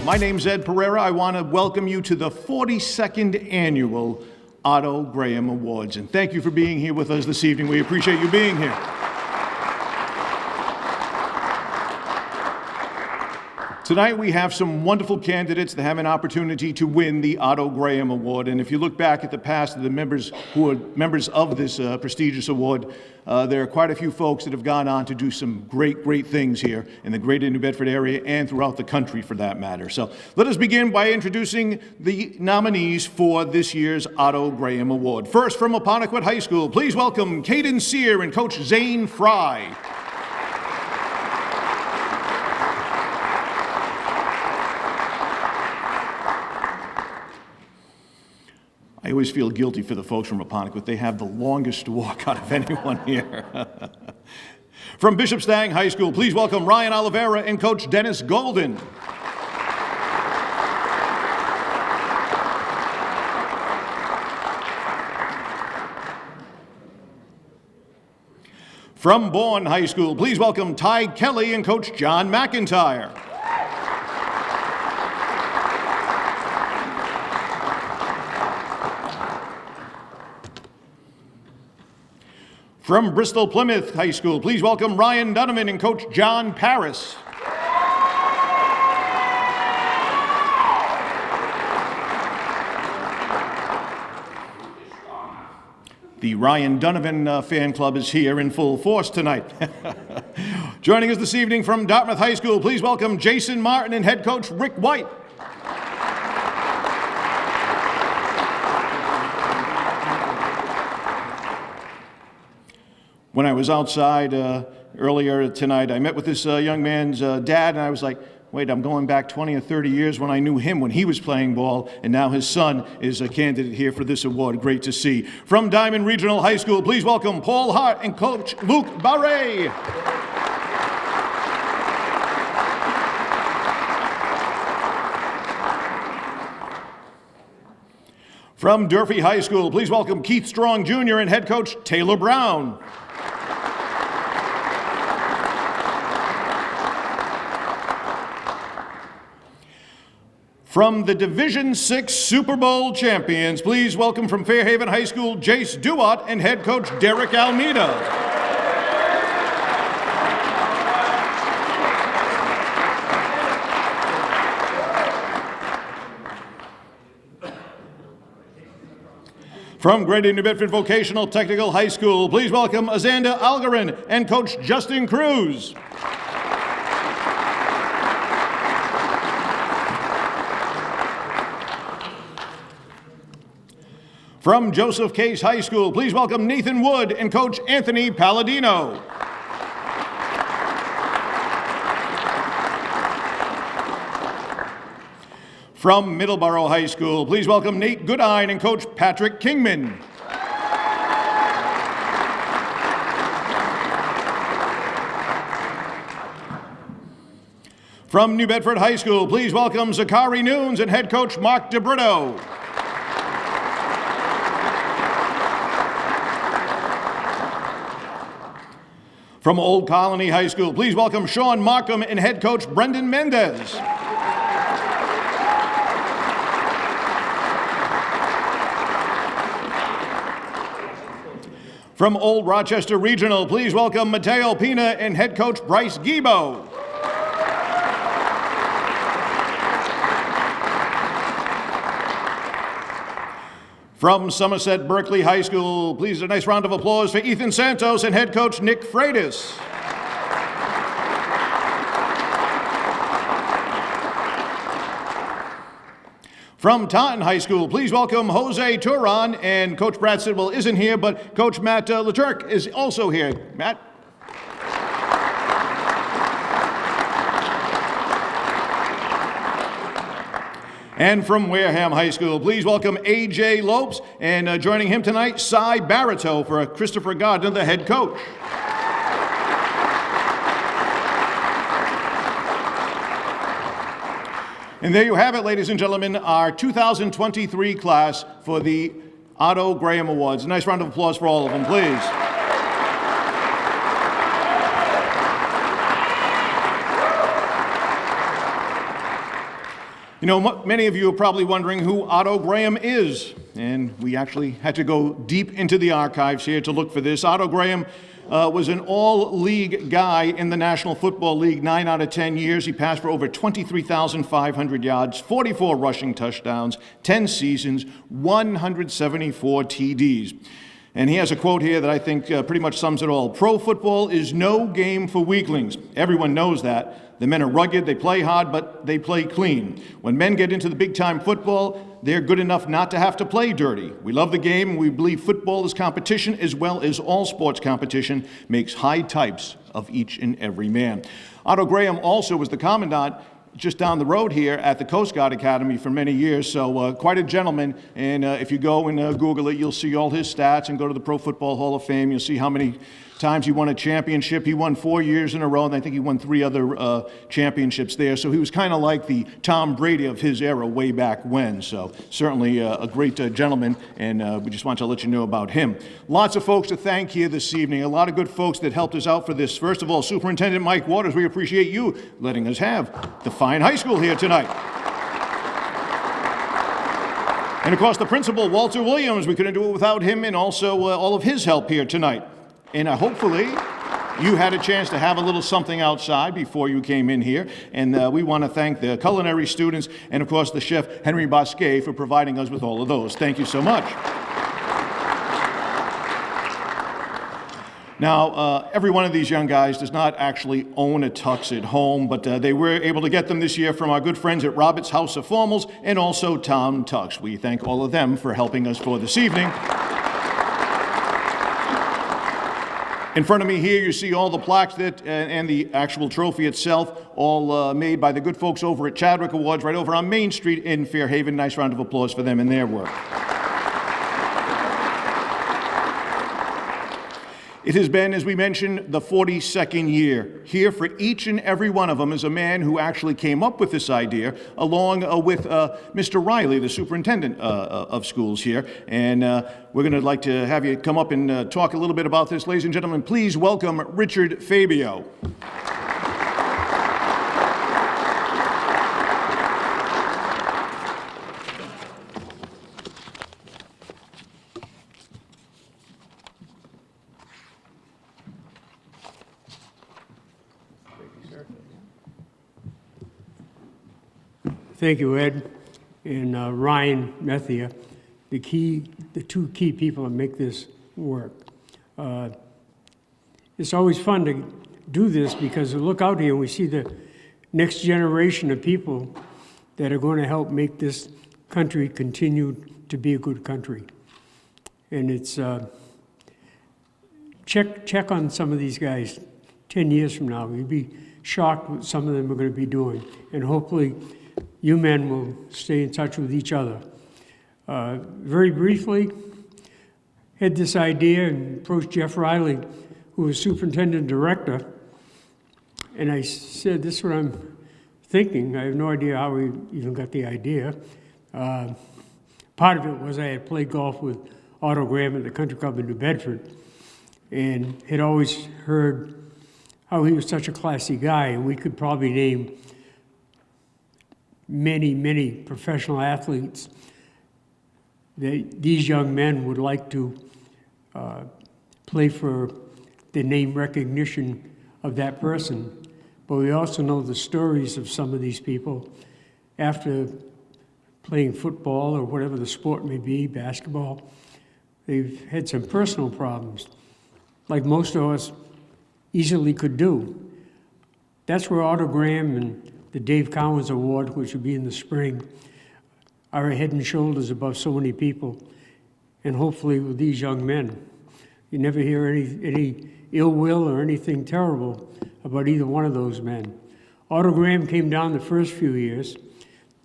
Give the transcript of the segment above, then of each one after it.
My name's Ed Pereira. I want to welcome you to the 42nd Annual Otto Graham Awards. And thank you for being here with us this evening. We appreciate you being here. Tonight we have some wonderful candidates that have an opportunity to win the Otto Graham Award. And if you look back at the past of the members who are members of this prestigious award, there are quite a few folks that have gone on to do some great things here in the greater New Bedford area and throughout the country for that matter. So let us begin by introducing the nominees for this year's Otto Graham Award. First, from Apponequet High School, please welcome Caden Sear and Coach Zane Fry. I always feel guilty for the folks from Apponequet. They have the longest walk out of anyone here. From Bishop Stang High School, please welcome Ryan Oliveira and Coach Dennis Golden. From Bourne High School, please welcome Ty Kelly and Coach John McIntyre. From Bristol Plymouth High School, please welcome Ryan Donovan and Coach John Paris. The Ryan Donovan fan club is here in full force tonight. Joining us this evening from Dartmouth High School, please welcome Jason Martin and head coach Rick White. When I was outside earlier tonight, I met with this young man's dad, and I was like, wait, I'm going back 20 or 30 years when I knew him when he was playing ball, and now his son is a candidate here for this award. Great to see. From Diamond Regional High School, please welcome Paul Hart and Coach Luke Barre. From Durfee High School, please welcome Keith Strong Jr. and head coach Taylor Brown. From the Division VI Super Bowl champions, please welcome from Fairhaven High School, Jace Duat and head coach Derek Almeida. From Greater New Bedford Vocational Technical High School, please welcome Azanda Algarin and coach Justin Cruz. From Joseph Case High School, please welcome Nathan Wood and Coach Anthony Palladino. From Middleborough High School, please welcome Nate Goodine and Coach Patrick Kingman. From New Bedford High School, please welcome Zachary Nunes and head coach Mark DeBrito. From Old Colony High School, please welcome Sean Markham and head coach Brendan Mendez. From Old Rochester Regional, please welcome Mateo Pina and head coach Bryce Gibo. From Somerset Berkeley High School, please a nice round of applause for Ethan Santos and head coach Nick Freitas. From Taunton High School, please welcome Jose Turan, and Coach Brad Sidwell isn't here, but Coach Matt Laturk is also here. Matt? And from Wareham High School, please welcome A.J. Lopes, and joining him tonight, Cy Barito for Christopher Gardner, the head coach. And there you have it, ladies and gentlemen, our 2023 class for the Otto Graham Awards. A nice round of applause for all of them, please. You know, many of you are probably wondering who Otto Graham is, and we actually had to go deep into the archives here to look for this. Otto Graham was an all-league guy in the National Football League 9 out of 10 years. He passed for over 23,500 yards, 44 rushing touchdowns, 10 seasons, 174 TDs. And he has a quote here that I think pretty much sums it all. "Pro football is no game for weaklings. Everyone knows that. The men are rugged, they play hard, but they play clean. When men get into the big-time football, they're good enough not to have to play dirty. We love the game, and we believe football is competition as well as all sports competition makes high types of each and every man." Otto Graham also was the commandant just down the road here at the Coast Guard Academy for many years, so quite a gentleman. And if you go and Google it, you'll see all his stats, and go to the Pro Football Hall of Fame. You'll see how many times he won a championship. He won 4 years in a row, and I think he won 3 other championships there. So he was kind of like the Tom Brady of his era way back when. So certainly a great gentleman, and we just want to let you know about him. Lots of folks to thank here this evening. A lot of good folks that helped us out for this. First of all, Superintendent Mike Waters, we appreciate you letting us have the fine high school here tonight. And of course, the principal, Walter Williams, we couldn't do it without him, and also all of his help here tonight. And hopefully you had a chance to have a little something outside before you came in here. And we want to thank the culinary students and, of course, the chef, Henry Bosquet, for providing us with all of those. Thank you so much. Now, every one of these young guys does not actually own a tux at home, but they were able to get them this year from our good friends at Robert's House of Formals and also Tom Tux. We thank all of them for helping us for this evening. In front of me here, you see all the plaques and the actual trophy itself, all made by the good folks over at Chadwick Awards right over on Main Street in Fairhaven. Nice round of applause for them and their work. It has been, as we mentioned, the 42nd year. Here for each and every one of them is a man who actually came up with this idea, along with Mr. Riley, the superintendent of schools here. And we're going to like to have you come up and talk a little bit about this. Ladies and gentlemen, please welcome Richard Fabio. Thank you, Ed, and Ryan Methia, the two key people that make this work. It's always fun to do this because we look out here and we see the next generation of people that are going to help make this country continue to be a good country. And it's check on some of these guys 10 years from now. You'd be shocked what some of them are going to be doing, and hopefully you men will stay in touch with each other. Very briefly, had this idea and approached Jeff Riley, who was superintendent director, and I said, "This is what I'm thinking." I have no idea how we even got the idea. Part of it was I had played golf with Otto Graham at the country club in New Bedford, and had always heard how he was such a classy guy, and we could probably name many professional athletes that these young men would like to play for the name recognition of that person. But we also know the stories of some of these people after playing football or whatever the sport may be, basketball. They've had some personal problems, like most of us easily could do. That's where Otto Graham and the Dave Cowens Award, which will be in the spring, are head and shoulders above so many people, and hopefully with these young men. You never hear any ill will or anything terrible about either one of those men. Otto Graham came down the first few years.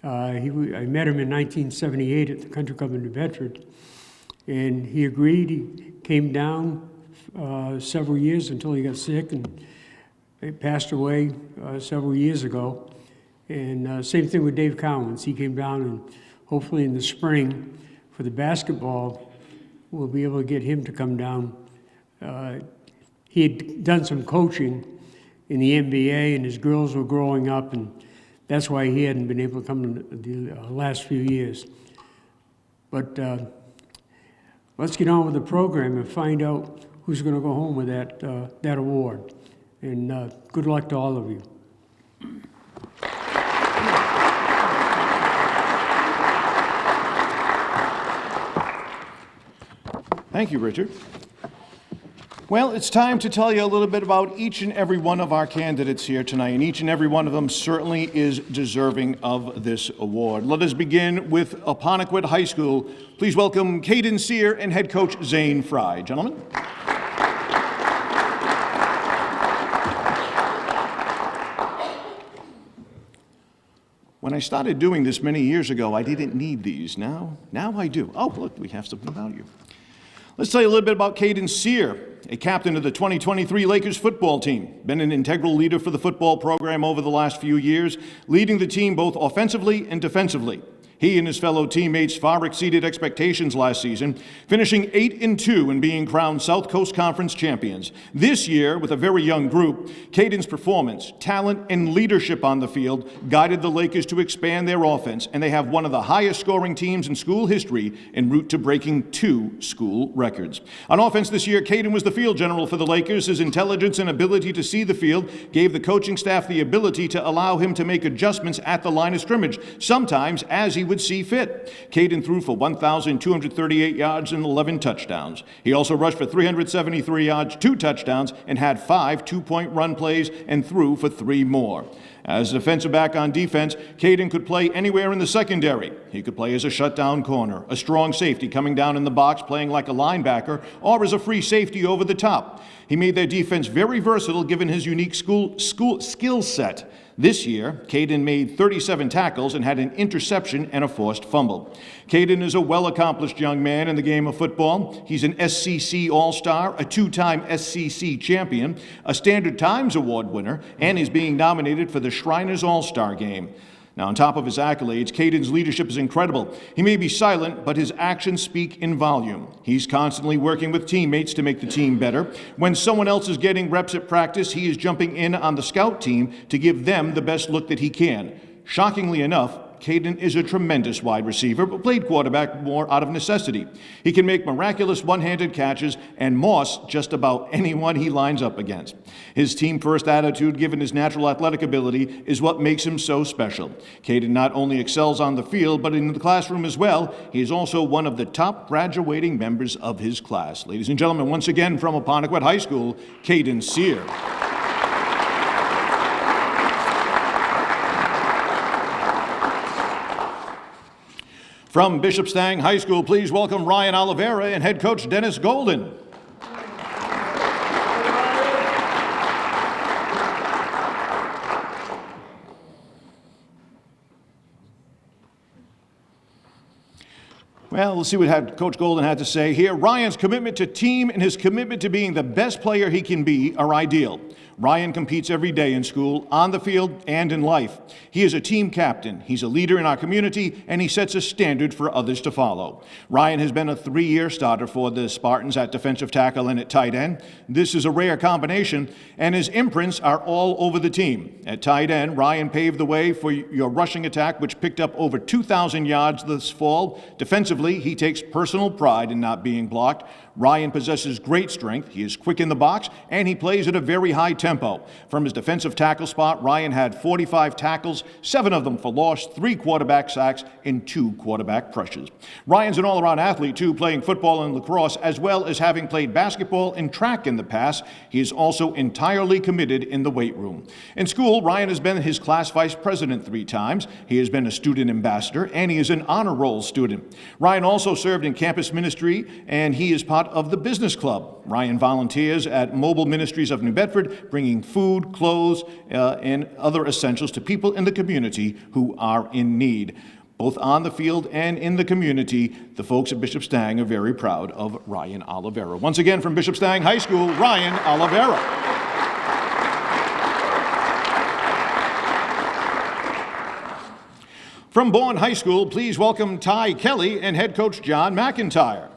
I met him in 1978 at the country club in New Bedford, and he agreed. He came down several years until he got sick, and he passed away several years ago. And same thing with Dave Cowens. He came down, and hopefully in the spring for the basketball, we'll be able to get him to come down. He had done some coaching in the NBA, and his girls were growing up, and That's why he hadn't been able to come in the last few years. But let's get on with the program and find out who's going to go home with that award. And good luck to all of you. Thank you, Richard. Well, it's time to tell you a little bit about each and every one of our candidates here tonight, and each and every one of them certainly is deserving of this award. Let us begin with Apponequet High School. Please welcome Caden Sear and head coach Zane Fry. Gentlemen. When I started doing this many years ago, I didn't need these. Now I do. Oh, look, we have something about you. Let's tell you a little bit about Caden Sear, a captain of the 2023 Lakers football team. Been an integral leader for the football program over the last few years, leading the team both offensively and defensively. He and his fellow teammates far exceeded expectations last season, finishing 8-2 and being crowned South Coast Conference champions. This year, with a very young group, Caden's performance, talent, and leadership on the field guided the Lakers to expand their offense, and they have one of the highest scoring teams in school history en route to breaking 2 school records. On offense this year, Caden was the field general for the Lakers. His intelligence and ability to see the field gave the coaching staff the ability to allow him to make adjustments at the line of scrimmage, sometimes as he would see fit. Caden threw for 1,238 yards and 11 touchdowns. He also rushed for 373 yards, 2 touchdowns, and had 5 two-point run plays and threw for 3 more. As a defensive back on defense, Caden could play anywhere in the secondary. He could play as a shutdown corner, a strong safety coming down in the box playing like a linebacker, or as a free safety over the top. He made their defense very versatile given his unique skill set. This year, Caden made 37 tackles and had an interception and a forced fumble. Caden is a well-accomplished young man in the game of football. He's an SCC All-Star, a 2-time SCC champion, a Standard Times Award winner, and is being nominated for the Shriners All-Star Game. Now, on top of his accolades, Caden's leadership is incredible. He may be silent, but his actions speak in volume. He's constantly working with teammates to make the team better. When someone else is getting reps at practice, he is jumping in on the scout team to give them the best look that he can. Shockingly enough, Caden is a tremendous wide receiver, but played quarterback more out of necessity. He can make miraculous one-handed catches and moss just about anyone he lines up against. His team-first attitude, given his natural athletic ability, is what makes him so special. Caden not only excels on the field, but in the classroom as well. He is also one of the top graduating members of his class. Ladies and gentlemen, once again from Apponequet High School, Caden Sear. From Bishop Stang High School, please welcome Ryan Oliveira and head coach Dennis Golden. Well, let's see what Coach Golden had to say here. Ryan's commitment to team and his commitment to being the best player he can be are ideal. Ryan competes every day in school, on the field, and in life. He is a team captain. He's a leader in our community, and he sets a standard for others to follow. Ryan has been a 3-year starter for the Spartans at defensive tackle and at tight end. This is a rare combination, and his imprints are all over the team. At tight end, Ryan paved the way for your rushing attack, which picked up over 2,000 yards this fall. Defensively, he takes personal pride in not being blocked. Ryan possesses great strength. He is quick in the box, and he plays at a very high tempo. From his defensive tackle spot, Ryan had 45 tackles, 7 of them for loss, 3 quarterback sacks, and 2 quarterback pressures. Ryan's an all-around athlete, too, playing football and lacrosse, as well as having played basketball and track in the past. He is also entirely committed in the weight room. In school, Ryan has been his class vice president 3 times. He has been a student ambassador, and he is an honor roll student. Ryan also served in campus ministry, and he is part of the business club. Ryan volunteers at Mobile Ministries of New Bedford, bringing food, clothes, and other essentials to people in the community who are in need. Both on the field and in the community, the folks at Bishop Stang are very proud of Ryan Oliveira. Once again, from Bishop Stang High School, Ryan Oliveira. From Bourne High School, please welcome Ty Kelly and head coach John McIntyre.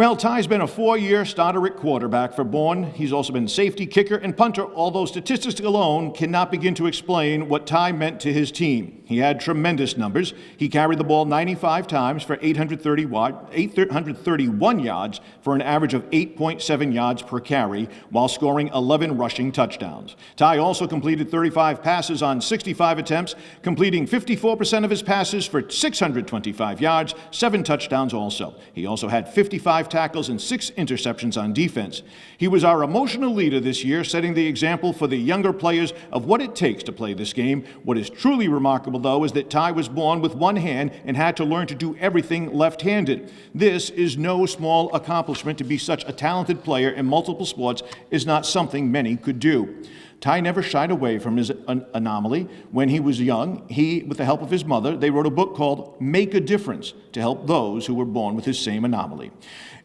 Well, Ty's been a 4-year starter at quarterback for Bourne. He's also been safety, kicker, and punter, although statistics alone cannot begin to explain what Ty meant to his team. He had tremendous numbers. He carried the ball 95 times for 831 yards for an average of 8.7 yards per carry, while scoring 11 rushing touchdowns. Ty also completed 35 passes on 65 attempts, completing 54% of his passes for 625 yards, 7 touchdowns also. He also had 55 tackles and 6 interceptions on defense. He was our emotional leader this year, setting the example for the younger players of what it takes to play this game. What is truly remarkable, though, is that Ty was born with one hand and had to learn to do everything left-handed. This is no small accomplishment. To be such a talented player in multiple sports is not something many could do. Ty never shied away from his anomaly. When he was young, with the help of his mother, they wrote a book called Make a Difference to help those who were born with his same anomaly.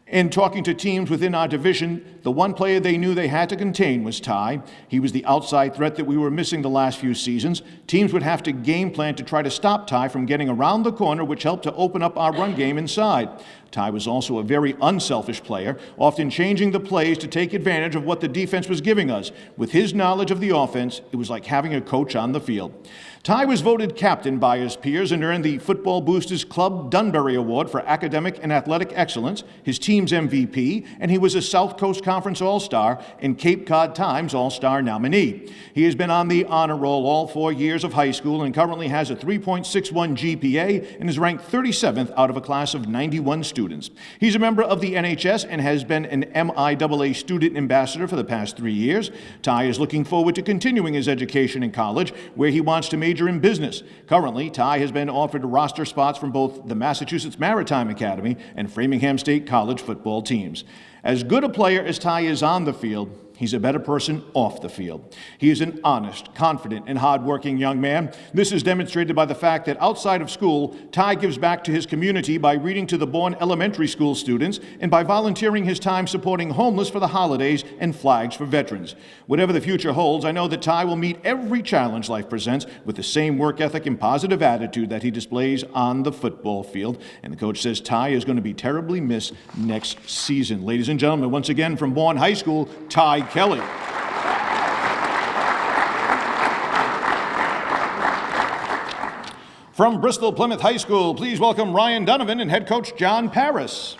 In talking to teams within our division, the one player they knew they had to contain was Ty. He was the outside threat that we were missing the last few seasons. Teams would have to game plan to try to stop Ty from getting around the corner, which helped to open up our run game inside. Ty was also a very unselfish player, often changing the plays to take advantage of what the defense was giving us. With his knowledge of the offense, it was like having a coach on the field. Ty was voted captain by his peers and earned the Football Boosters Club Dunbury Award for academic and athletic excellence, his team's MVP, and he was a South Coast Conference All-Star and Cape Cod Times All-Star nominee. He has been on the honor roll all 4 years of high school and currently has a 3.61 GPA and is ranked 37th out of a class of 91 students. He's a member of the NHS and has been an MIAA student ambassador for the past 3 years. Ty is looking forward to continuing his education in college, where he wants to major in business. Currently, Ty has been offered roster spots from both the Massachusetts Maritime Academy and Framingham State College football teams. As good a player as Ty is on the field, he's a better person off the field. He is an honest, confident, and hard-working young man. This is demonstrated by the fact that outside of school, Ty gives back to his community by reading to the Bourne Elementary School students and by volunteering his time supporting homeless for the holidays and flags for veterans. Whatever the future holds, I know that Ty will meet every challenge life presents with the same work ethic and positive attitude that he displays on the football field. And the coach says Ty is going to be terribly missed next season. Ladies and gentlemen, once again from Bourne High School, Ty Kelly. From Bristol Plymouth High School, please welcome Ryan Donovan and head coach John Paris.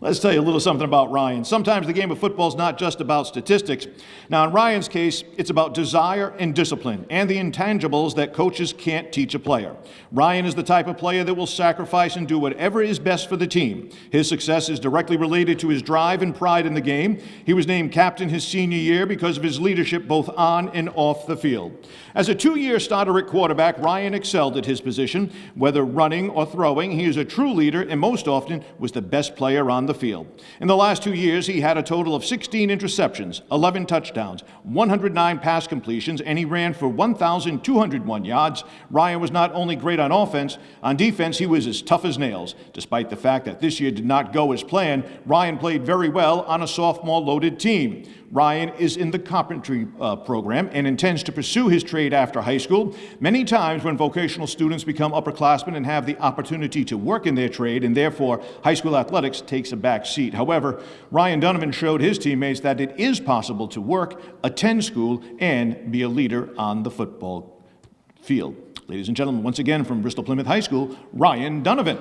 Let's tell you a little something about Ryan. Sometimes the game of football is not just about statistics. Now, in Ryan's case, it's about desire and discipline and the intangibles that coaches can't teach a player. Ryan is the type of player that will sacrifice and do whatever is best for the team. His success is directly related to his drive and pride in the game. He was named captain his senior year because of his leadership both on and off the field. As a 2-year starter at quarterback, Ryan excelled at his position. Whether running or throwing, he is a true leader and most often was the best player on the field. In the last 2 years, he had a total of 16 interceptions, 11 touchdowns, 109 pass completions, and he ran for 1,201 yards. Ryan was not only great on offense, on defense he was as tough as nails. Despite the fact that this year did not go as planned, Ryan played very well on a sophomore-loaded team. Ryan is in the carpentry program and intends to pursue his trade after high school. Many times when vocational students become upperclassmen and have the opportunity to work in their trade, and therefore high school athletics takes a back seat. However, Ryan Donovan showed his teammates that it is possible to work, attend school, and be a leader on the football field. Ladies and gentlemen, once again from Bristol Plymouth High School, Ryan Donovan.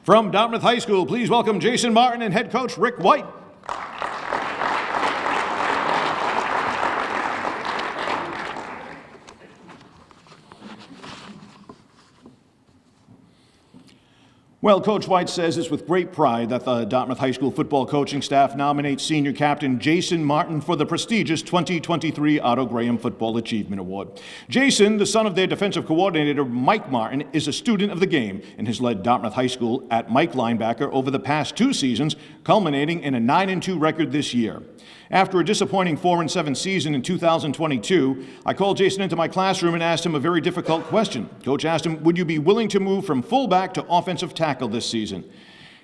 From Dartmouth High School, please welcome Jason Martin and head coach Rick White. Well, Coach White says it's with great pride that the Dartmouth High School football coaching staff nominates senior captain Jason Martin for the prestigious 2023 Otto Graham Football Achievement Award. Jason, the son of their defensive coordinator Mike Martin, is a student of the game and has led Dartmouth High School at Mike linebacker over the past 2 seasons, culminating in a 9-2 record this year. After a disappointing 4-7 season in 2022, I called Jason into my classroom and asked him a very difficult question. Coach asked him, would you be willing to move from fullback to offensive tackle tackle this season.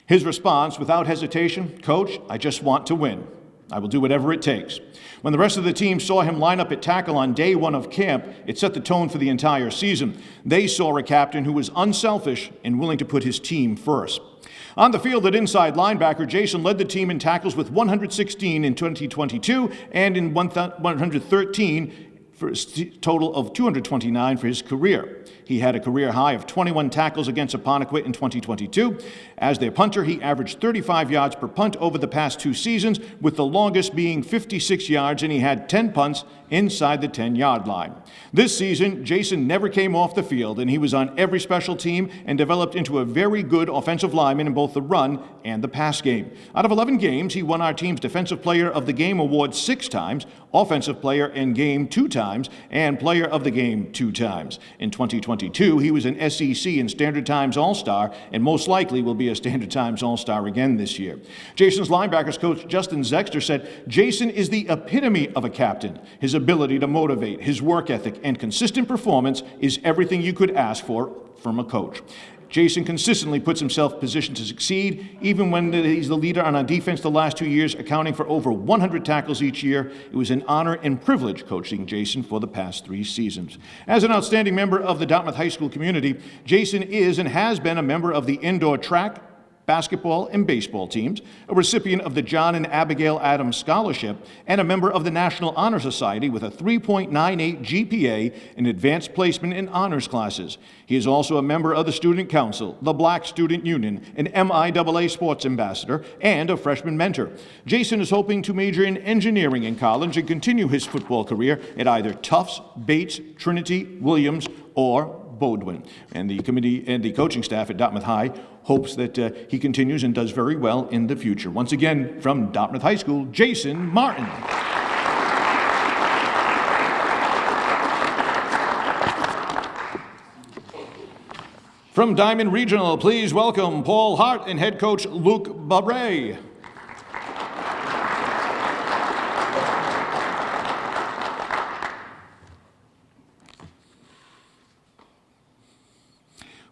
His response, without hesitation, "Coach, I just want to win. I will do whatever it takes." When the rest of the team saw him line up at tackle on day one of camp, it set the tone for the entire season. They saw a captain who was unselfish and willing to put his team first. On the field at inside linebacker, Jason led the team in tackles with 116 in 2022 and in 113 for a total of 229 for his career. He had a career high of 21 tackles against Apponequet in 2022. As their punter, he averaged 35 yards per punt over the past 2 seasons, with the longest being 56 yards, and he had 10 punts inside the 10-yard line. This season, Jason never came off the field, and he was on every special team and developed into a very good offensive lineman in both the run and the pass game. Out of 11 games, he won our team's Defensive Player of the Game award 6 times, Offensive Player in Game 2 times, and Player of the Game 2 times. In 2022, he was an SEC and Standard Times All-Star, and most likely will be a Standard Times All-Star again this year. Jason's linebackers coach Justin Zexter said, "Jason is the epitome of a captain. His ability to motivate, his work ethic, and consistent performance is everything you could ask for from a coach." Jason consistently puts himself positioned to succeed, even when he's the leader on our defense the last 2 years, accounting for over 100 tackles each year. It was an honor and privilege coaching Jason for the past 3 seasons. As an outstanding member of the Dartmouth High School community, Jason is and has been a member of the indoor track, basketball, and baseball teams, a recipient of the John and Abigail Adams Scholarship, and a member of the National Honor Society with a 3.98 GPA in advanced placement in honors classes. He is also a member of the Student Council, the Black Student Union, an MIAA sports ambassador, and a freshman mentor. Jason is hoping to major in engineering in college and continue his football career at either Tufts, Bates, Trinity, Williams, or Bowdoin. And the committee and the coaching staff at Dartmouth High hopes that he continues and does very well in the future. Once again, from Dartmouth High School, Jason Martin. From Diamond Regional, please welcome Paul Hart and head coach Luke Babray.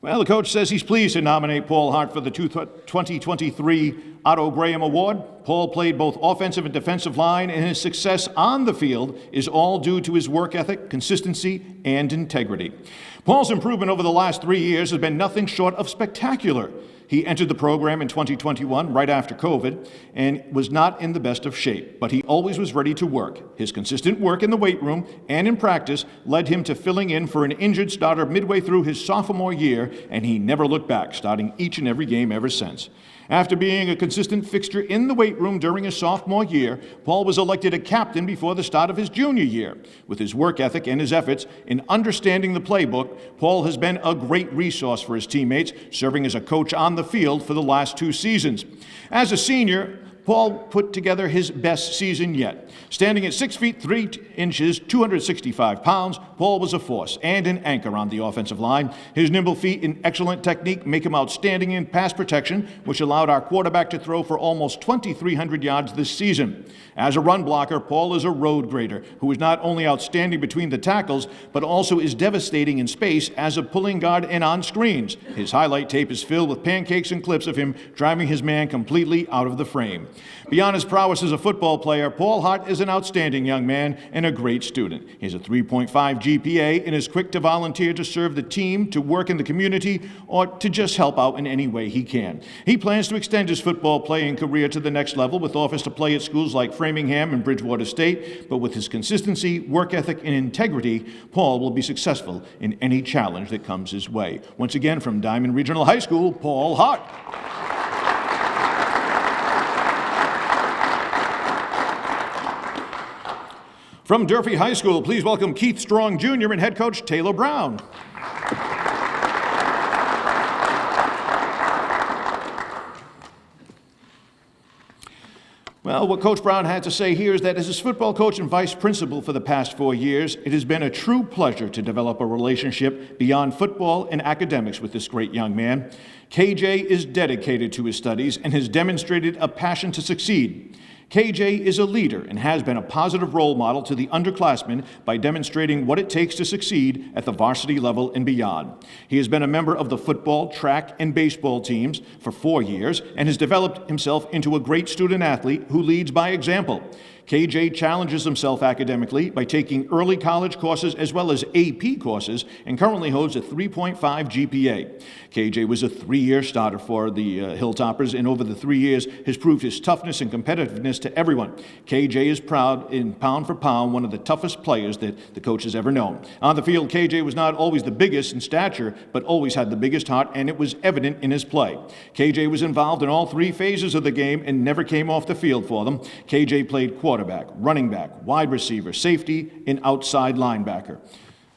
Well, the coach says he's pleased to nominate Paul Hart for the 2023 Otto Graham Award. Paul played both offensive and defensive line, and his success on the field is all due to his work ethic, consistency, and integrity. Paul's improvement over the last 3 years has been nothing short of spectacular. He entered the program in 2021, right after COVID, and was not in the best of shape, but he always was ready to work. His consistent work in the weight room and in practice led him to filling in for an injured starter midway through his sophomore year, and he never looked back, starting each and every game ever since. After being a consistent fixture in the weight room during his sophomore year, Paul was elected a captain before the start of his junior year. With his work ethic and his efforts in understanding the playbook, Paul has been a great resource for his teammates, serving as a coach on the field for the last 2 seasons. As a senior, Paul put together his best season yet. Standing at 6 feet 3 inches, 265 pounds, Paul was a force and an anchor on the offensive line. His nimble feet and excellent technique make him outstanding in pass protection, which allowed our quarterback to throw for almost 2,300 yards this season. As a run blocker, Paul is a road grader who is not only outstanding between the tackles, but also is devastating in space as a pulling guard and on screens. His highlight tape is filled with pancakes and clips of him driving his man completely out of the frame. Beyond his prowess as a football player, Paul Hart is an outstanding young man and a great student. He has a 3.5 GPA and is quick to volunteer to serve the team, to work in the community, or to just help out in any way he can. He plans to extend his football playing career to the next level with offers to play at schools like Framingham and Bridgewater State, but with his consistency, work ethic, and integrity, Paul will be successful in any challenge that comes his way. Once again, from Diamond Regional High School, Paul Hart. From Durfee High School, please welcome Keith Strong Jr. and head coach Taylor Brown. Well, what Coach Brown had to say here is that as his football coach and vice principal for the past 4 years, it has been a true pleasure to develop a relationship beyond football and academics with this great young man. KJ is dedicated to his studies and has demonstrated a passion to succeed. KJ is a leader and has been a positive role model to the underclassmen by demonstrating what it takes to succeed at the varsity level and beyond. He has been a member of the football, track, and baseball teams for 4 years and has developed himself into a great student athlete who leads by example. KJ challenges himself academically by taking early college courses as well as AP courses and currently holds a 3.5 GPA. KJ was a 3-year starter for the Hilltoppers, and over the 3 years has proved his toughness and competitiveness to everyone. KJ is proud in pound for pound one of the toughest players that the coach has ever known. On the field, KJ was not always the biggest in stature, but always had the biggest heart, and it was evident in his play. KJ was involved in all 3 phases of the game and never came off the field for them. KJ played quarterback, running back, wide receiver, safety, and outside linebacker.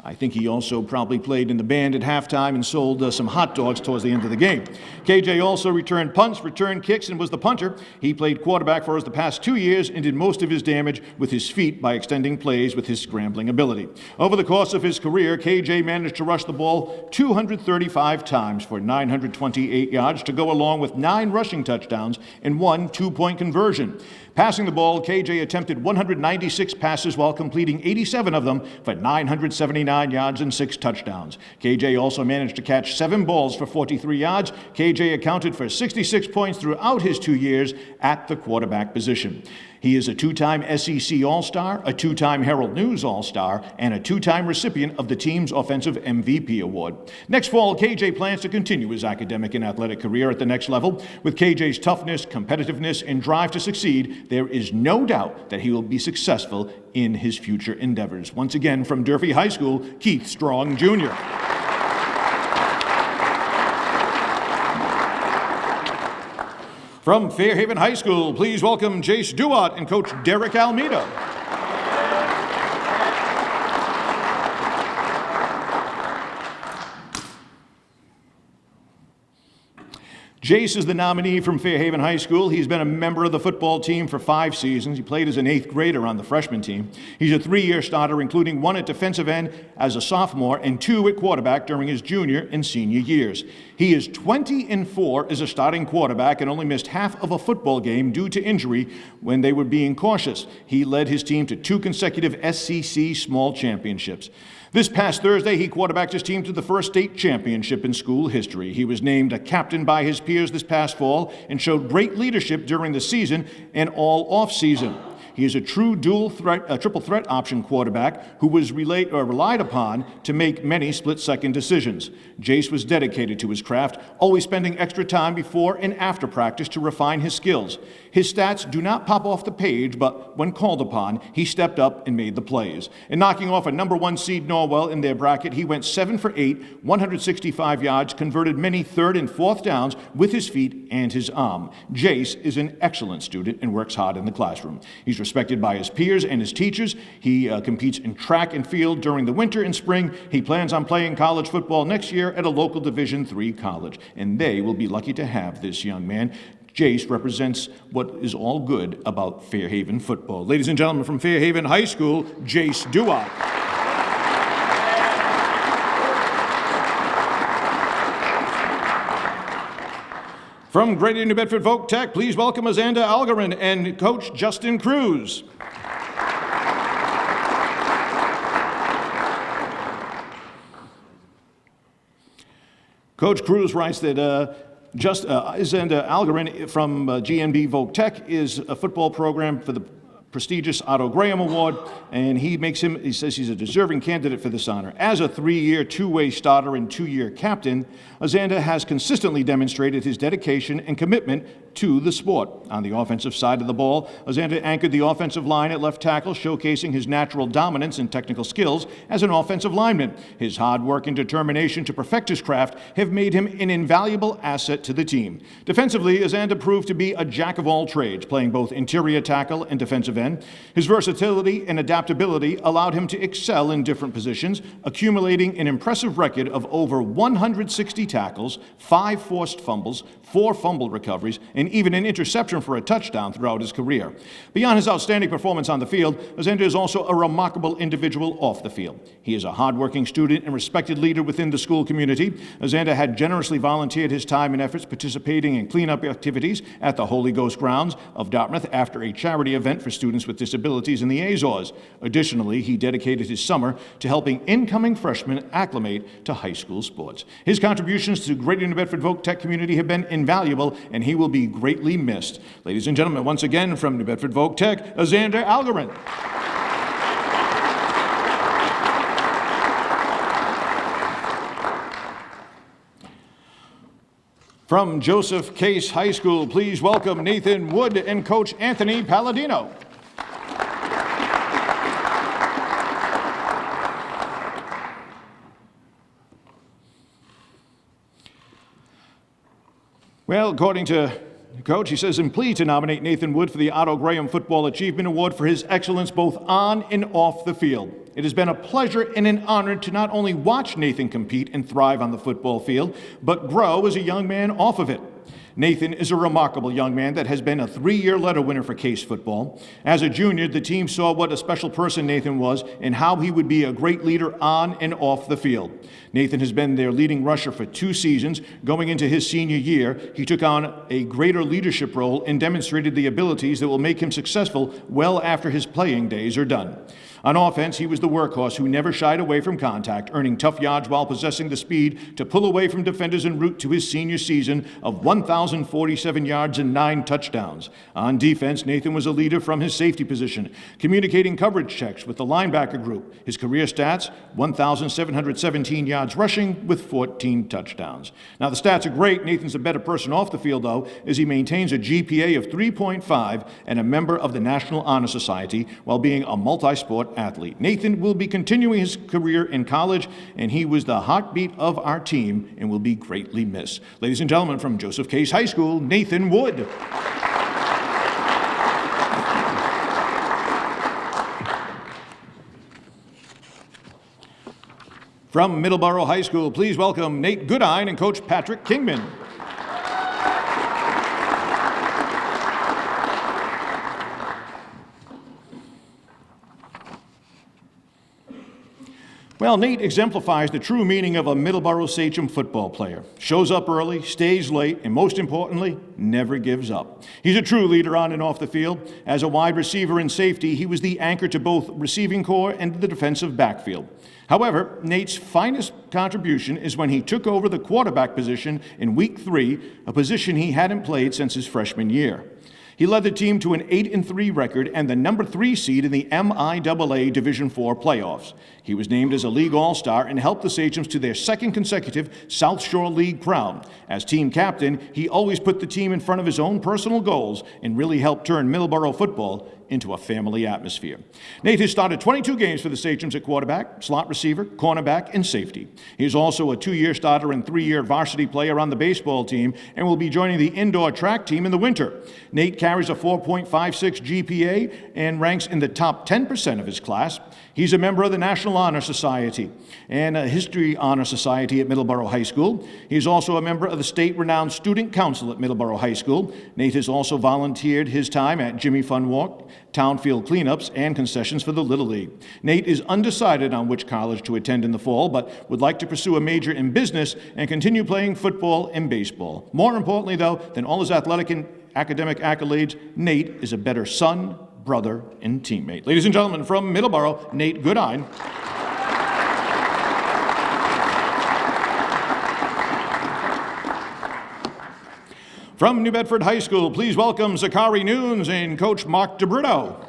I think he also probably played in the band at halftime and sold some hot dogs towards the end of the game. KJ also returned punts, returned kicks, and was the punter. He played quarterback for us the past 2 years and did most of his damage with his feet by extending plays with his scrambling ability. Over the course of his career, KJ managed to rush the ball 235 times for 928 yards to go along with 9 rushing touchdowns and 1 two-point conversion. Passing the ball, KJ attempted 196 passes while completing 87 of them for 979 yards and 6 touchdowns. KJ also managed to catch 7 balls for 43 yards. KJ accounted for 66 points throughout his 2 years at the quarterback position. He is a 2-time SEC All-Star, a 2-time Herald News All-Star, and a 2-time recipient of the team's Offensive MVP Award. Next fall, KJ plans to continue his academic and athletic career at the next level. With KJ's toughness, competitiveness, and drive to succeed, there is no doubt that he will be successful in his future endeavors. Once again, from Durfee High School, Keith Strong, Jr. From Fairhaven High School, please welcome Jace Duat and Coach Derek Almeida. Jace is the nominee from Fairhaven High School. He's been a member of the football team for 5 seasons. He played as an 8th grader on the freshman team. He's a 3-year starter, including 1 at defensive end as a sophomore and 2 at quarterback during his junior and senior years. He is 20-4 as a starting quarterback and only missed half of a football game due to injury when they were being cautious. He led his team to 2 consecutive SEC small championships. This past Thursday, he quarterbacked his team to the first state championship in school history. He was named a captain by his peers this past fall and showed great leadership during the season and all off-season. He is a true triple threat option quarterback who was relied upon to make many split-second decisions. Jace was dedicated to his craft, always spending extra time before and after practice to refine his skills. His stats do not pop off the page, but when called upon, he stepped up and made the plays. In knocking off a number 1 seed Norwell in their bracket, he went 7 for 8, 165 yards, converted many 3rd and 4th downs with his feet and his arm. Jace is an excellent student and works hard in the classroom. He's respected by his peers and his teachers. He competes in track and field during the winter and spring. He plans on playing college football next year at a local Division III college, and they will be lucky to have this young man. Jace represents what is all good about Fairhaven football. Ladies and gentlemen, from Fairhaven High School, Jace Duat. From Greater New Bedford Voc Tech, please welcome Azanda Algarin and Coach Justin Cruz. Coach Cruz writes that Azanda Algarin from GNB Voc Tech is a football program for the prestigious Otto Graham Award, and he says he's a deserving candidate for this honor. As a 3-year, 2-way starter and 2-year captain, Azanda has consistently demonstrated his dedication and commitment to the sport. On the offensive side of the ball, Azanda anchored the offensive line at left tackle, showcasing his natural dominance and technical skills as an offensive lineman. His hard work and determination to perfect his craft have made him an invaluable asset to the team. Defensively, Azanda proved to be a jack of all trades, playing both interior tackle and defensive end. His versatility and adaptability allowed him to excel in different positions, accumulating an impressive record of over 160 tackles, 5 forced fumbles, 4 fumble recoveries, and and even an interception for a touchdown throughout his career. Beyond his outstanding performance on the field, Azenda is also a remarkable individual off the field. He is a hardworking student and respected leader within the school community. Azenda had generously volunteered his time and efforts participating in cleanup activities at the Holy Ghost grounds of Dartmouth after a charity event for students with disabilities in the Azores. Additionally, he dedicated his summer to helping incoming freshmen acclimate to high school sports. His contributions to the Greater New Bedford Voc Tech community have been invaluable, and he will be greatly missed. Ladies and gentlemen, once again from New Bedford Voc Tech, Xander Algarin. From Joseph Case High School, please welcome Nathan Wood and Coach Anthony Palladino. Well, according to the coach, he says, I'm pleased to nominate Nathan Wood for the Otto Graham Football Achievement Award for his excellence both on and off the field. It has been a pleasure and an honor to not only watch Nathan compete and thrive on the football field, but grow as a young man off of it. Nathan is a remarkable young man that has been a 3-year letter winner for Case football. As a junior, the team saw what a special person Nathan was and how he would be a great leader on and off the field. Nathan has been their leading rusher for 2 seasons. Going into his senior year, he took on a greater leadership role and demonstrated the abilities that will make him successful well after his playing days are done. On offense, he was the workhorse who never shied away from contact, earning tough yards while possessing the speed to pull away from defenders en route to his senior season of 1,047 yards and 9 touchdowns. On defense, Nathan was a leader from his safety position, communicating coverage checks with the linebacker group. His career stats, 1,717 yards rushing with 14 touchdowns. Now, the stats are great. Nathan's a better person off the field, though, as he maintains a GPA of 3.5 and a member of the National Honor Society while being a multi-sport athlete. Nathan will be continuing his career in college, and he was the heartbeat of our team and will be greatly missed. Ladies and gentlemen, from Joseph Case High School, Nathan Wood. From Middleborough High School, please welcome Nate Goodine and Coach Patrick Kingman. Well, Nate exemplifies the true meaning of a Middleborough Sachem football player. Shows up early, stays late, and most importantly, never gives up. He's a true leader on and off the field. As a wide receiver and safety, he was the anchor to both receiving corps and the defensive backfield. However, Nate's finest contribution is when he took over the quarterback position in Week 3, a position he hadn't played since his freshman year. He led the team to an 8-3 record and the number 3 seed in the MIAA Division IV playoffs. He was named as a league all-star and helped the Sachems to their second consecutive South Shore League crown. As team captain, he always put the team in front of his own personal goals and really helped turn Middleborough football into a family atmosphere. Nate has started 22 games for the Sachems at quarterback, slot receiver, cornerback, and safety. He is also a 2-year starter and 3-year varsity player on the baseball team and will be joining the indoor track team in the winter. Nate carries a 4.56 GPA and ranks in the top 10% of his class. He's a member of the National Honor Society and a History Honor Society at Middleborough High School. He is also a member of the state-renowned Student Council at Middleborough High School. Nate has also volunteered his time at Jimmy Fun Walk, Townfield cleanups, and concessions for the Little League. Nate is undecided on which college to attend in the fall, but would like to pursue a major in business and continue playing football and baseball. More importantly, though, than all his athletic and academic accolades, Nate is a better son, brother, and teammate. Ladies and gentlemen, from Middleborough, Nate Goodine. From New Bedford High School, please welcome Zachary Nunes and Coach Mark DeBrito.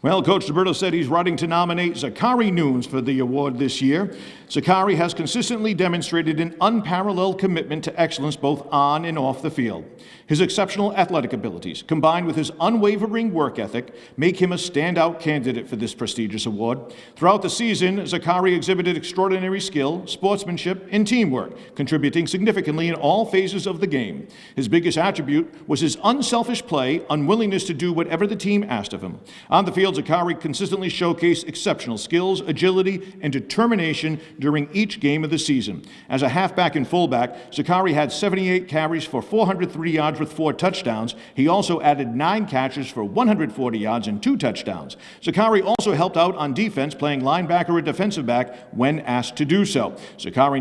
Well, Coach DeBrito said he's writing to nominate Zachary Nunes for the award this year. Zachary has consistently demonstrated an unparalleled commitment to excellence both on and off the field. His exceptional athletic abilities, combined with his unwavering work ethic, make him a standout candidate for this prestigious award. Throughout the season, Zachary exhibited extraordinary skill, sportsmanship, and teamwork, contributing significantly in all phases of the game. His biggest attribute was his unselfish play, unwillingness to do whatever the team asked of him. On the field, field, Zakari consistently showcased exceptional skills, agility, and determination during each game of the season. As a halfback and fullback, Zakari had 78 carries for 403 yards with 4 touchdowns. He also added 9 catches for 140 yards and 2 touchdowns. Zakari also helped out on defense, playing linebacker or defensive back when asked to do so. Zakari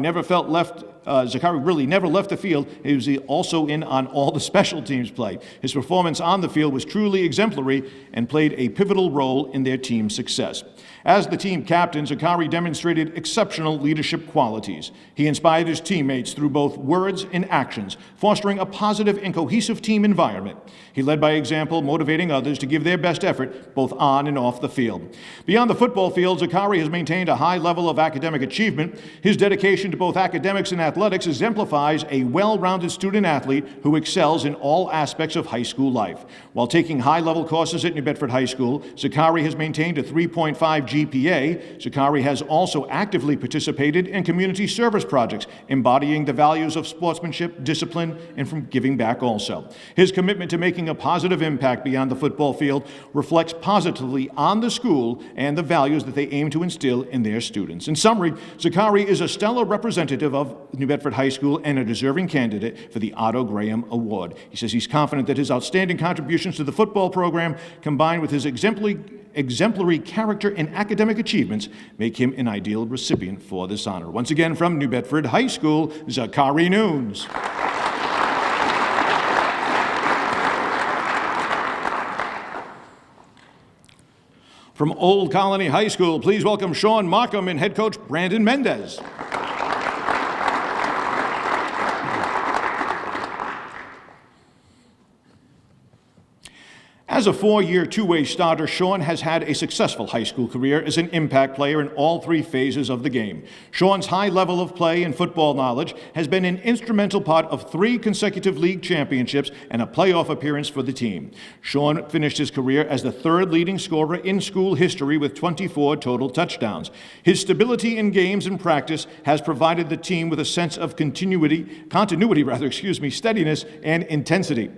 really never left the field. He was also in on all the special teams play. His performance on the field was truly exemplary and played a pivotal role in their team's success. As the team captain, Zakari demonstrated exceptional leadership qualities. He inspired his teammates through both words and actions, fostering a positive and cohesive team environment. He led by example, motivating others to give their best effort both on and off the field. Beyond the football field, Zakari has maintained a high level of academic achievement. His dedication to both academics and athletics exemplifies a well-rounded student athlete who excels in all aspects of high school life. While taking high-level courses at New Bedford High School, Zakari has maintained a 3.5 GPA. Zakari has also actively participated in community service projects, embodying the values of sportsmanship, discipline, and from giving back also. His commitment to making a positive impact beyond the football field reflects positively on the school and the values that they aim to instill in their students. In summary, Zakari is a stellar representative of New Bedford High School and a deserving candidate for the Otto Graham Award. He says he's confident that his outstanding contributions to the football program, combined with his exemplary character and academic achievements, make him an ideal recipient for this honor. Once again, from New Bedford High School, Zakari Nunes. From Old Colony High School, please welcome Sean Markham and head coach Brandon Mendez. As a 4-year, two-way starter, Sean has had a successful high school career as an impact player in all 3 phases of the game. Sean's high level of play and football knowledge has been an instrumental part of 3 consecutive league championships and a playoff appearance for the team. Sean finished his career as the 3rd leading scorer in school history with 24 total touchdowns. His stability in games and practice has provided the team with a sense of continuity, steadiness, and intensity.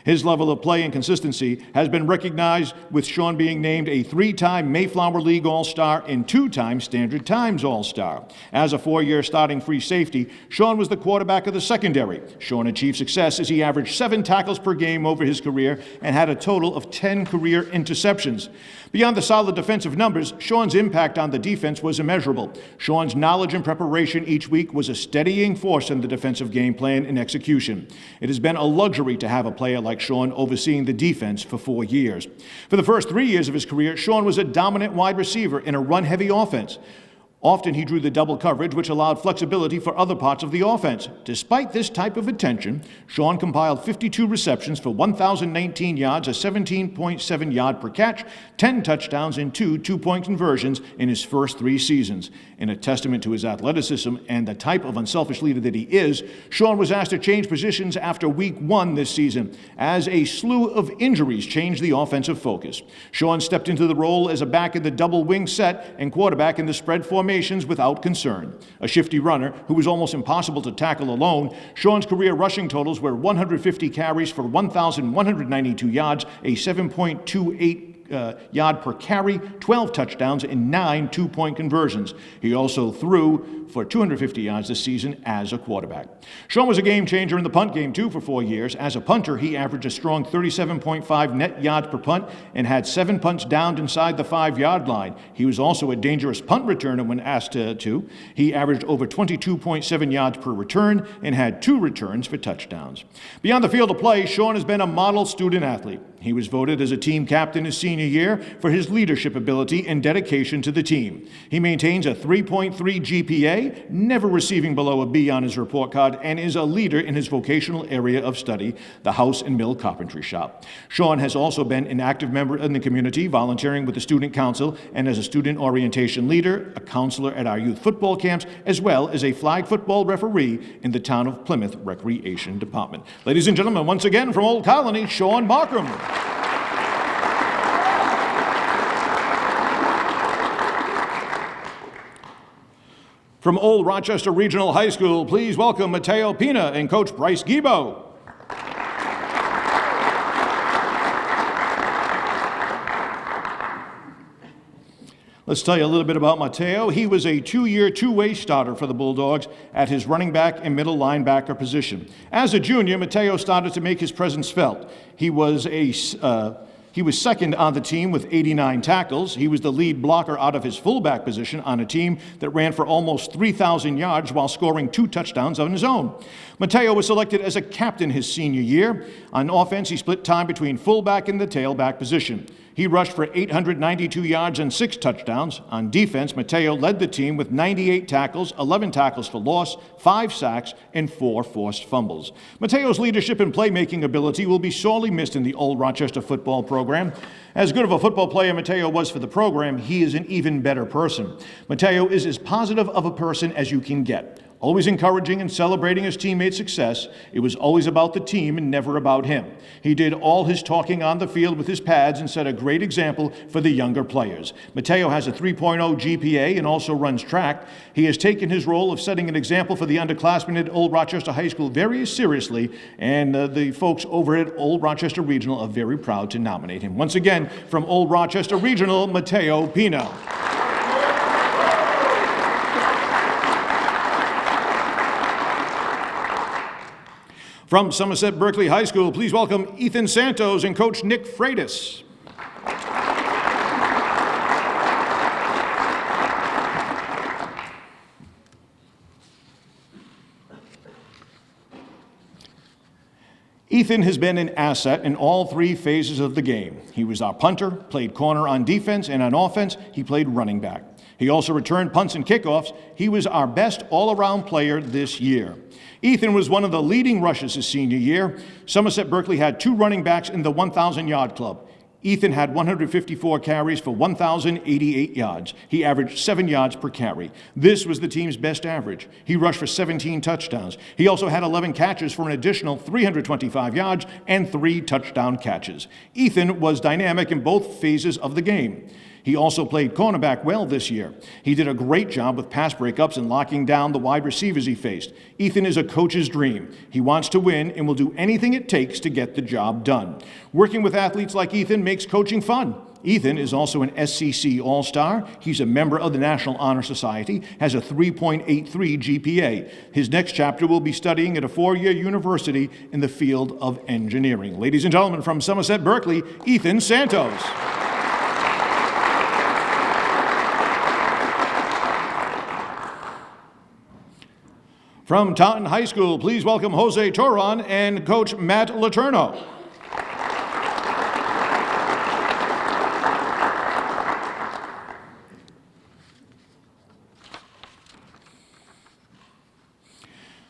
His level of play and consistency has been recognized, with Sean being named a 3-time Mayflower League All-Star and 2-time Standard Times All-Star. As a 4-year starting free safety, Sean was the quarterback of the secondary. Sean achieved success as he averaged 7 tackles per game over his career and had a total of 10 career interceptions. Beyond the solid defensive numbers, Sean's impact on the defense was immeasurable. Sean's knowledge and preparation each week was a steadying force in the defensive game plan and execution. It has been a luxury to have a player like Sean overseeing the defense for 4 years. For the first 3 years of his career, Sean was a dominant wide receiver in a run-heavy offense. Often he drew the double coverage, which allowed flexibility for other parts of the offense. Despite this type of attention, Sean compiled 52 receptions for 1,019 yards, a 17.7 yard per catch, 10 touchdowns, and 2 two-point conversions in his first 3 seasons. In a testament to his athleticism and the type of unselfish leader that he is, Sean was asked to change positions after week 1 this season, as a slew of injuries changed the offensive focus. Sean stepped into the role as a back in the double wing set and quarterback in the spread formation without concern. A shifty runner who was almost impossible to tackle alone, Sean's career rushing totals were 150 carries for 1,192 yards, a 7.28 yard per carry, 12 touchdowns, and 9 two-point conversions. He also threw for 250 yards this season as a quarterback. Sean was a game changer in the punt game, too, for 4 years. As a punter, he averaged a strong 37.5 net yards per punt and had 7 punts downed inside the 5-yard line. He was also a dangerous punt returner when asked to. He averaged over 22.7 yards per return and had 2 returns for touchdowns. Beyond the field of play, Sean has been a model student athlete. He was voted as a team captain his senior year for his leadership ability and dedication to the team. He maintains a 3.3 GPA, never receiving below a B on his report card, and is a leader in his vocational area of study, the house and mill carpentry shop. Sean has also been an active member in the community, volunteering with the student council and as a student orientation leader, a counselor at our youth football camps, as well as a flag football referee in the Town of Plymouth Recreation Department. Ladies and gentlemen, once again from Old Colony, Sean Markham. From Old Rochester Regional High School, please welcome Mateo Pina and Coach Bryce Gibo. Let's tell you a little bit about Mateo. He was a two-year, two-way starter for the Bulldogs at his running back and middle linebacker position. As a junior, Mateo started to make his presence felt. He was second on the team with 89 tackles. He was the lead blocker out of his fullback position on a team that ran for almost 3,000 yards while scoring 2 touchdowns on his own. Mateo was selected as a captain his senior year. On offense, he split time between fullback and the tailback position. He rushed for 892 yards and 6 touchdowns. On defense, Mateo led the team with 98 tackles, 11 tackles for loss, 5 sacks, and 4 forced fumbles. Mateo's leadership and playmaking ability will be sorely missed in the Old Rochester football program. As good of a football player Mateo was for the program, he is an even better person. Mateo is as positive of a person as you can get. Always encouraging and celebrating his teammates' success. It was always about the team and never about him. He did all his talking on the field with his pads and set a great example for the younger players. Mateo has a 3.0 GPA and also runs track. He has taken his role of setting an example for the underclassmen at Old Rochester High School very seriously, and the folks over at Old Rochester Regional are very proud to nominate him. Once again, from Old Rochester Regional, Mateo Pino. From Somerset Berkeley High School, please welcome Ethan Santos and Coach Nick Freitas. Ethan has been an asset in all 3 phases of the game. He was our punter, played corner on defense, and on offense, he played running back. He also returned punts and kickoffs. He was our best all-around player this year. Ethan was one of the leading rushers his senior year. Somerset Berkeley had 2 running backs in the 1,000-yard club. Ethan had 154 carries for 1,088 yards. He averaged 7 yards per carry. This was the team's best average. He rushed for 17 touchdowns. He also had 11 catches for an additional 325 yards and 3 touchdown catches. Ethan was dynamic in both phases of the game. He also played cornerback well this year. He did a great job with pass breakups and locking down the wide receivers he faced. Ethan is a coach's dream. He wants to win and will do anything it takes to get the job done. Working with athletes like Ethan makes coaching fun. Ethan is also an SCC All-Star. He's a member of the National Honor Society, has a 3.83 GPA. His next chapter will be studying at a 4-year university in the field of engineering. Ladies and gentlemen, from Somerset Berkeley, Ethan Santos. From Taunton High School, please welcome Jose Toron and Coach Matt Letourneau.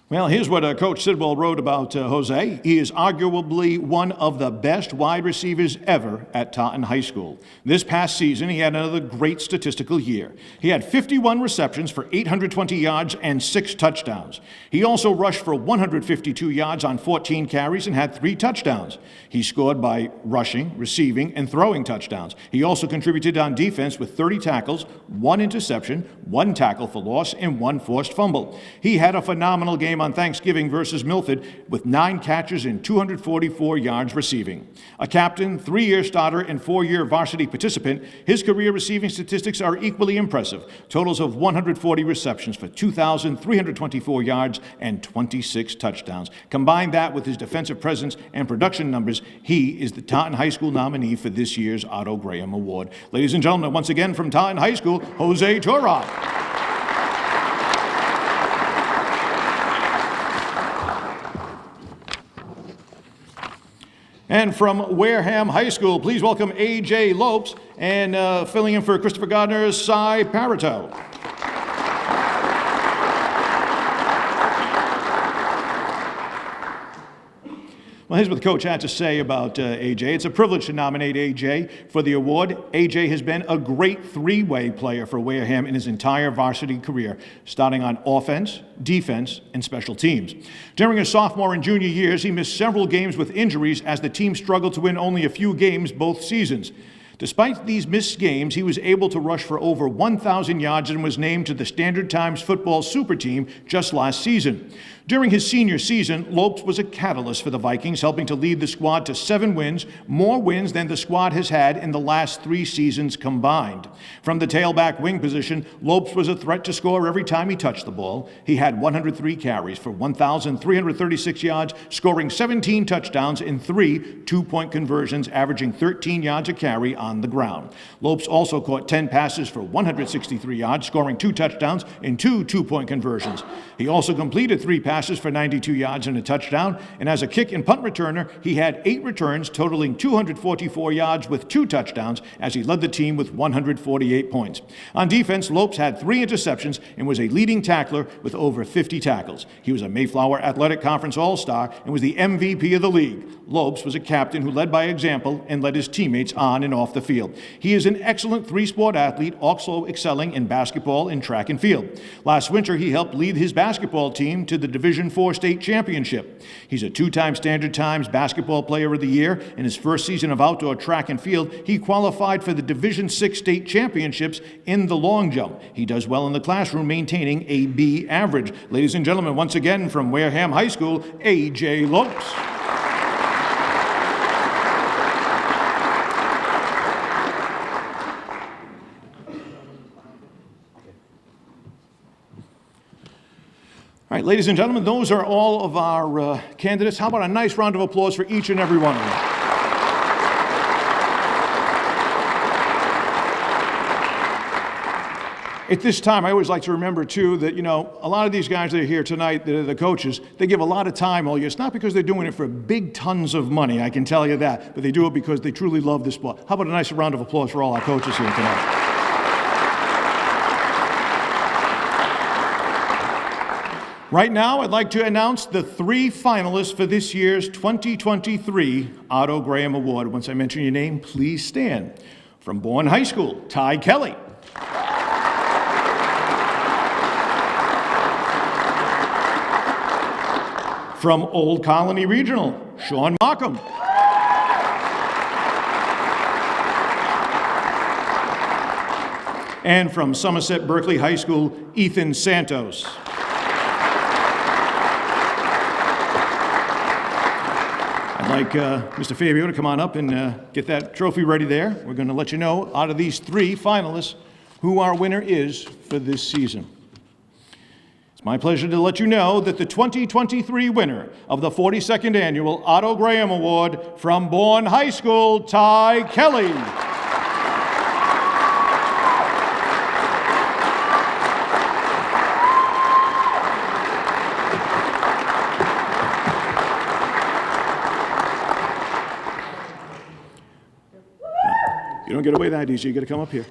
Well, here's what Coach Sidwell wrote about Jose. He is arguably one of the best wide receivers ever at Taunton High School. This past season, he had another great statistical year. He had 51 receptions for 820 yards and 6 touchdowns. He also rushed for 152 yards on 14 carries and had 3 touchdowns. He scored by rushing, receiving, and throwing touchdowns. He also contributed on defense with 30 tackles, 1 interception, 1 tackle for loss, and 1 forced fumble. He had a phenomenal game on Thanksgiving versus Milford with 9 catches and 244 yards receiving. A captain, 3-year starter, and 4-year varsity participant, his career receiving statistics are equally impressive. Totals of 140 receptions for 2,324 yards and 26 touchdowns. Combine that with his defensive presence and production numbers, he is the Taunton High School nominee for this year's Otto Graham Award. Ladies and gentlemen, once again from Taunton High School, Jose Toron. And from Wareham High School, please welcome A.J. Lopes and filling in for Christopher Gardner, Cy Parito. Well, here's what the coach had to say about A.J. It's a privilege to nominate A.J. for the award. A.J. has been a great 3-way player for Wareham in his entire varsity career, starting on offense, defense, and special teams. During his sophomore and junior years, he missed several games with injuries as the team struggled to win only a few games both seasons. Despite these missed games, he was able to rush for over 1,000 yards and was named to the Standard Times Football Super Team just last season. During his senior season, Lopes was a catalyst for the Vikings, helping to lead the squad to 7 wins, more wins than the squad has had in the last 3 seasons combined. From the tailback wing position, Lopes was a threat to score every time he touched the ball. He had 103 carries for 1,336 yards, scoring 17 touchdowns in 3 two-point conversions, averaging 13 yards a carry on the ground. Lopes also caught 10 passes for 163 yards, scoring 2 touchdowns in 2 two-point conversions. He also completed 3 passes for 92 yards and a touchdown, and as a kick and punt returner, he had 8 returns totaling 244 yards with 2 touchdowns as he led the team with 148 points. On defense, Lopes had 3 interceptions and was a leading tackler with over 50 tackles. He was a Mayflower Athletic Conference All-Star and was the MVP of the league. Lopes was a captain who led by example and led his teammates on and off the field. He is an excellent 3-sport athlete, also excelling in basketball and track and field. Last winter, he helped lead his basketball team to the Division IV state championship. He's a 2-time Standard Times Basketball Player of the Year. In his first season of outdoor track and field, he qualified for the Division VI state championships in the long jump. He does well in the classroom, maintaining a B average. Ladies and gentlemen, once again from Wareham High School, A.J. Lopes. All right, ladies and gentlemen, those are all of our candidates. How about a nice round of applause for each and every one of them? At this time, I always like to remember, too, that, a lot of these guys that are here tonight, the coaches, they give a lot of time all year. It's not because they're doing it for big tons of money, I can tell you that, but they do it because they truly love this sport. How about a nice round of applause for all our coaches here tonight? Right now, I'd like to announce the 3 finalists for this year's 2023 Otto Graham Award. Once I mention your name, please stand. From Bourne High School, Ty Kelly. From Old Colony Regional, Sean Markham. And from Somerset Berkeley High School, Ethan Santos. I'd like Mr. Fabio to come on up and get that trophy ready there. We're going to let you know, out of these 3 finalists, who our winner is for this season. It's my pleasure to let you know that the 2023 winner of the 42nd Annual Otto Graham Award from Bourne High School, Ty Kelly. You don't get away that easy. You got to come up here.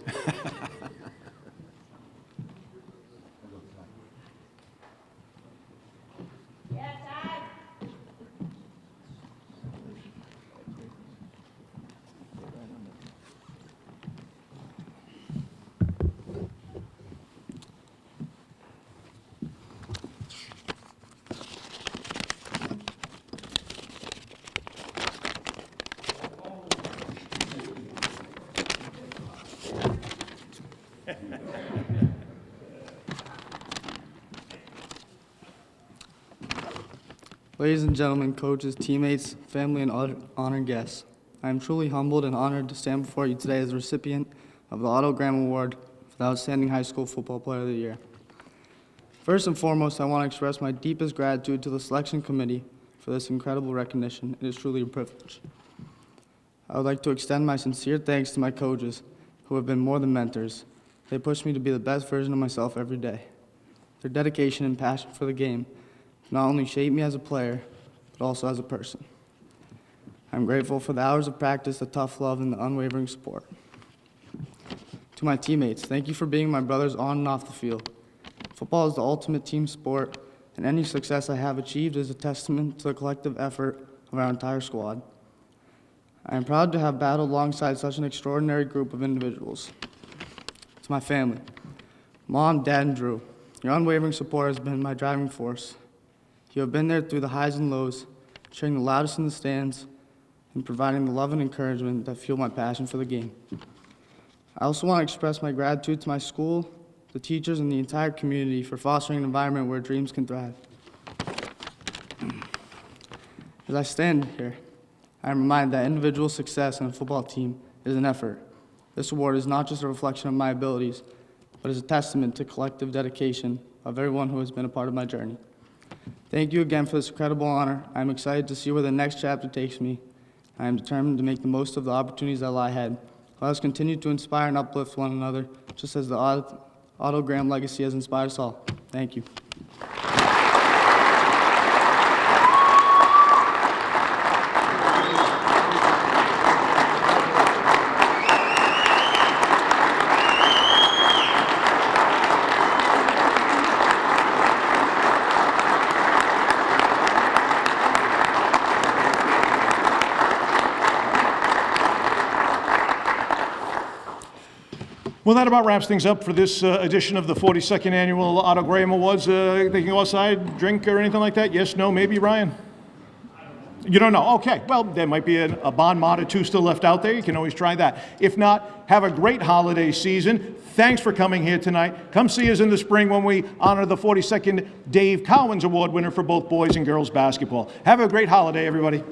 Ladies and gentlemen, coaches, teammates, family, and honored guests, I am truly humbled and honored to stand before you today as the recipient of the Otto Graham Award for the Outstanding High School Football Player of the Year. First and foremost, I want to express my deepest gratitude to the selection committee for this incredible recognition. It is truly a privilege. I would like to extend my sincere thanks to my coaches, who have been more than mentors. They push me to be the best version of myself every day. Their dedication and passion for the game not only shaped me as a player, but also as a person. I'm grateful for the hours of practice, the tough love, and the unwavering support. To my teammates, thank you for being my brothers on and off the field. Football is the ultimate team sport, and any success I have achieved is a testament to the collective effort of our entire squad. I am proud to have battled alongside such an extraordinary group of individuals. To my family, Mom, Dad, and Drew, your unwavering support has been my driving force. You have been there through the highs and lows, cheering the loudest in the stands, and providing the love and encouragement that fuel my passion for the game. I also want to express my gratitude to my school, the teachers, and the entire community for fostering an environment where dreams can thrive. As I stand here, I am reminded that individual success in a football team is an effort. This award is not just a reflection of my abilities, but is a testament to collective dedication of everyone who has been a part of my journey. Thank you again for this incredible honor. I am excited to see where the next chapter takes me. I am determined to make the most of the opportunities that lie ahead. Let us continue to inspire and uplift one another, just as the Otto Graham legacy has inspired us all. Thank you. Well, that about wraps things up for this edition of the 42nd Annual Otto Graham Awards. They can go outside, drink, or anything like that? Yes, no, maybe, Ryan? You don't know? Okay. Well, there might be a Bon Mot or two still left out there. You can always try that. If not, have a great holiday season. Thanks for coming here tonight. Come see us in the spring when we honor the 42nd Dave Cowens Award winner for both boys and girls basketball. Have a great holiday, everybody.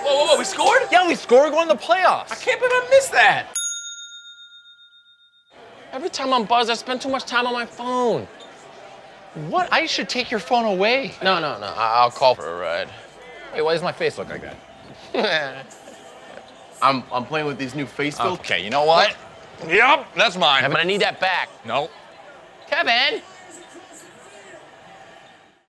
Whoa, we scored? Yeah, we scored going to the playoffs. I can't believe I missed that. Every time I'm buzzed, I spend too much time on my phone. What? I should take your phone away. No, I'll call for a ride. Wait, why does my face look like that? I'm playing with these new face filters. Okay, you know what? Yep, that's mine. Kevin, I need that back. No. Kevin!